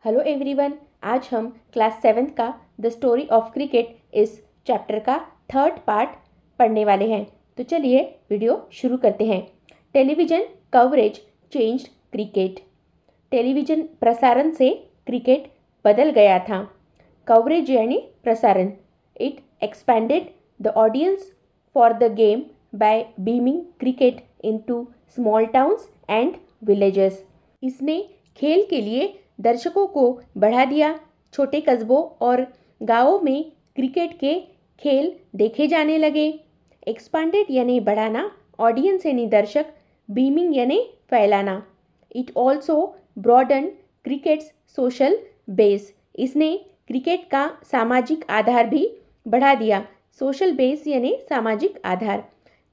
Hello everyone. आज हम class 7th का द स्टोरी ऑफ क्रिकेट इस चैप्टर का थर्ड पार्ट पढ़ने वाले हैं। तो चलिए वीडियो शुरू करते हैं। Television coverage changed cricket. Television प्रसारण से क्रिकेट बदल गया था। कवरेज यानी प्रसारण। It expanded the audience for the game by beaming cricket into small towns and villages. इसने खेल के लिए दर्शकों को बढ़ा दिया। छोटे कस्बों और गांवों में क्रिकेट के खेल देखे जाने लगे। एक्सपांडेड यानी बढ़ाना, ऑडियंस यानी दर्शक, बीमिंग यानी फैलाना। It also broaden cricket's social base. इसने क्रिकेट का सामाजिक आधार भी बढ़ा दिया। सोशल बेस यानी सामाजिक आधार।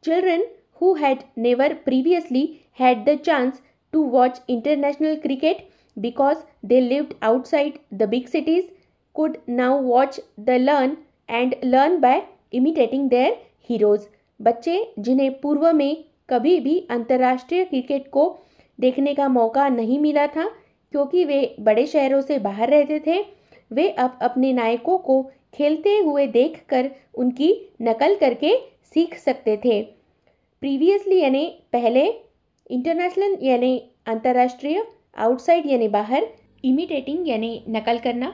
Children who had never previously had the chance to watch international cricket because they lived outside the big cities could now watch the learn by imitating their heroes। बच्चे जिन्हें पूर्व में कभी भी अंतर्राष्ट्रीय क्रिकेट को देखने का मौका नहीं मिला था क्योंकि वे बड़े शहरों से बाहर रहते थे, वे अब अपने नायकों को खेलते हुए देखकर उनकी नकल करके सीख सकते थे। प्रीवियसली यानी पहले, इंटरनेशनल यानी अंतर्राष्ट्रीय, आउटसाइड यानी बाहर, इमिटेटिंग यानी नकल करना।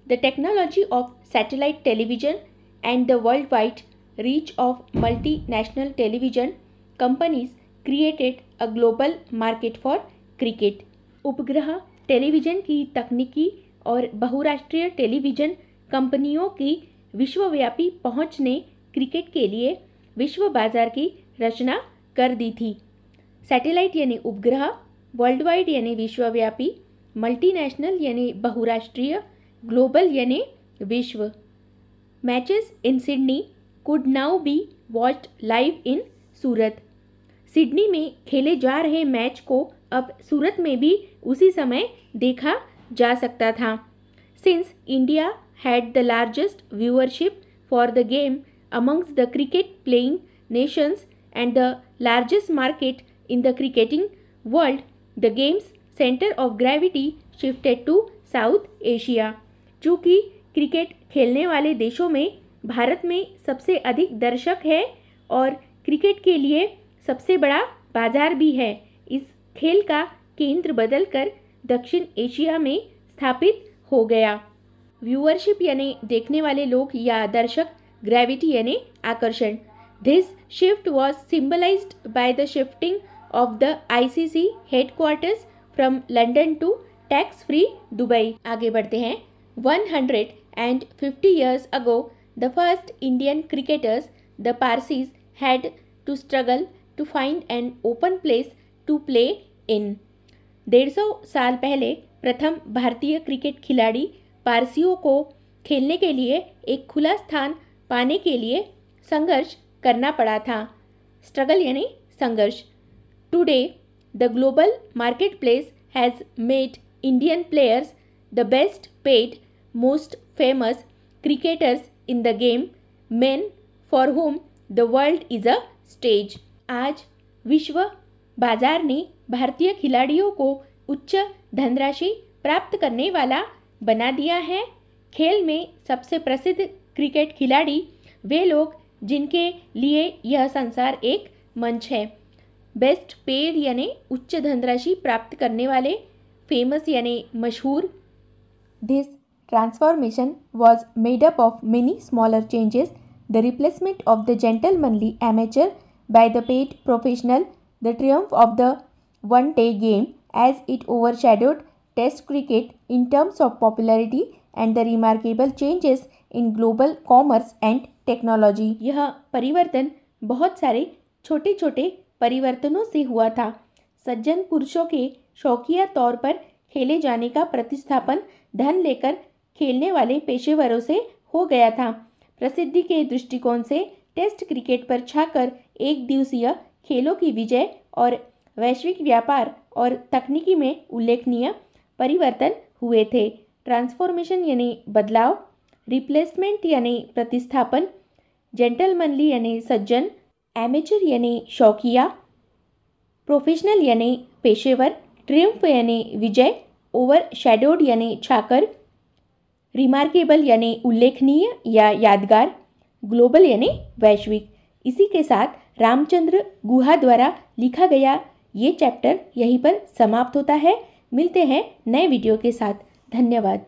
The technology of satellite television and the world wide reach of multi national television companies created a global market for cricket. उपग्रह टेलीविजन की तकनीकी और बहुराष्ट्रीय टेलीविजन कंपनियों की विश्वव्यापी पहुंच ने क्रिकेट के लिए विश्व बाजार की रचना कर दी थी। सैटेलाइट यानी उपग्रह, वर्ल्ड वाइड यानी विश्वव्यापी, मल्टीनेशनल यानी बहुराष्ट्रीय, ग्लोबल यानी विश्व। Matches in Sydney could now be watched live in Surat. Sydney में खेले जा रहे मैच को अब सूरत में भी उसी समय देखा जा सकता था। Since India had the largest viewership for the game amongst the cricket playing nations and the largest market in the cricketing world, the game's center of gravity shifted to South Asia। चूँकि cricket खेलने वाले देशों में भारत में सबसे अधिक दर्शक है और क्रिकेट के लिए सबसे बड़ा बाजार भी है, इस खेल का केंद्र बदलकर दक्षिण एशिया में स्थापित हो गया। व्यूअरशिप यानी देखने वाले लोग या दर्शक, ग्रेविटी यानी आकर्षण। This shift was symbolized by the shifting of the ICC headquarters from London to tax-free Dubai। आगे बढ़ते हैं। 150 years ago, the first Indian cricketers, the Parsis, had to struggle to find an open place to play in। 150 साल पहले प्रथम भारतीय cricket खिलाड़ी पारसियों को खेलने के लिए एक खुला स्थान पाने के लिए संघर्ष करना पड़ा था। स्ट्रगल यानी संघर्ष। Today the global market place has made Indian players the best paid, most famous cricketers in the game, main for whom the world is a stage. आज विश्व बाजार ने भारतीय खिलाड़ियों को उच्च धनराशि प्राप्त करने वाला बना दिया है। खेल में सबसे प्रसिद्ध क्रिकेट खिलाड़ी वे लोग जिनके लिए यह संसार एक मंच है। बेस्ट पेड यानी उच्च धनराशि प्राप्त करने वाले, फेमस यानी मशहूर। This transformation was made up of many smaller changes, the replacement of the gentlemanly amateur by the paid professional, the triumph of the one day game as it overshadowed test cricket in terms of popularity and the remarkable changes in global commerce and technology. यह परिवर्तन बहुत सारे छोटे छोटे परिवर्तनों से हुआ था। सज्जन पुरुषों के शौकिया तौर पर खेले जाने का प्रतिस्थापन धन लेकर खेलने वाले पेशेवरों से हो गया था। प्रसिद्धि के दृष्टिकोण से टेस्ट क्रिकेट पर छाकर एक दिवसीय खेलों की विजय और वैश्विक व्यापार और तकनीकी में उल्लेखनीय परिवर्तन हुए थे। ट्रांसफॉर्मेशन यानी बदलाव, रिप्लेसमेंट यानी प्रतिस्थापन, जेंटलमैनली यानी सज्जन, एमेचर यानी शौकिया, प्रोफेशनल यानी पेशेवर, ट्रियम्फ यानी विजय ओवर शैडोड यानी छाकर, रिमार्केबल यानी उल्लेखनीय या यादगार, ग्लोबल यानी वैश्विक। इसी के साथ रामचंद्र गुहा द्वारा लिखा गया ये चैप्टर यहीं पर समाप्त होता है। मिलते हैं नए वीडियो के साथ। धन्यवाद।